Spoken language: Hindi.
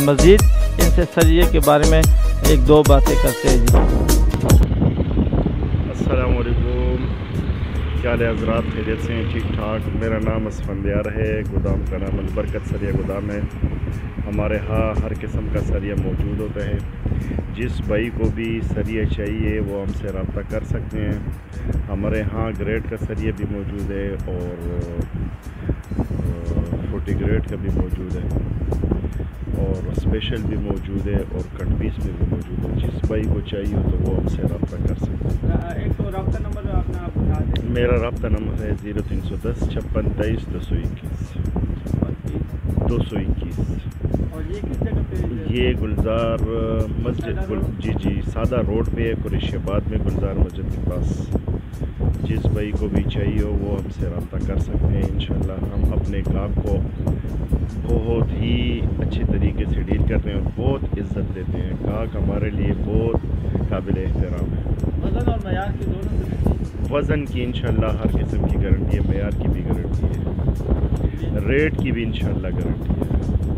मज़ीद इनसे सरिये के बारे में एक दो बातें करते हैं जी। अस्सलाम वालेकुम, क्या हाल है हज़रात? खैरियत से हैं? ठीक ठाक। मेरा नाम असफंदियार है। गोदाम का नाम अलबरकत सरिया गोदाम है। हमारे यहाँ हर किस्म का सरिया मौजूद होता है। जिस भाई को भी सरिया चाहिए वो हमसे रब्ता कर सकते हैं। हमारे यहाँ ग्रेड का सरिया भी मौजूद है और 40 ग्रेड का भी मौजूद है और स्पेशल भी मौजूद है और कट पीस में भी मौजूद है। जिस भाई को चाहिए हो तो वो हमसे रब्ता कर सकते हैं। एक तो रब्ता नंबर अपना आप बता दें। मेरा रब्ता नंबर है 0310 56 23 221। और ये किस जगह पे है? ये गुलजार मस्जिद जी सादा रोड पे है, कुरैशियाबाद में गुलजार मस्जिद के पास। जिस भाई को भी चाहिए हो वो हमसे रब्ता कर सकते हैं। इंशाल्लाह हम अपने काम को बहुत ही अच्छे तरीके से डील करते हैं और बहुत इज्जत देते हैं। काक हमारे लिए बहुत काबिल एहतराम है। वज़न और मयार की दोनों से वज़न की इंशाल्लाह हर किस्म की गारंटी है, मयार की भी गारंटी है, रेट की भी इंशाल्लाह गारंटी है।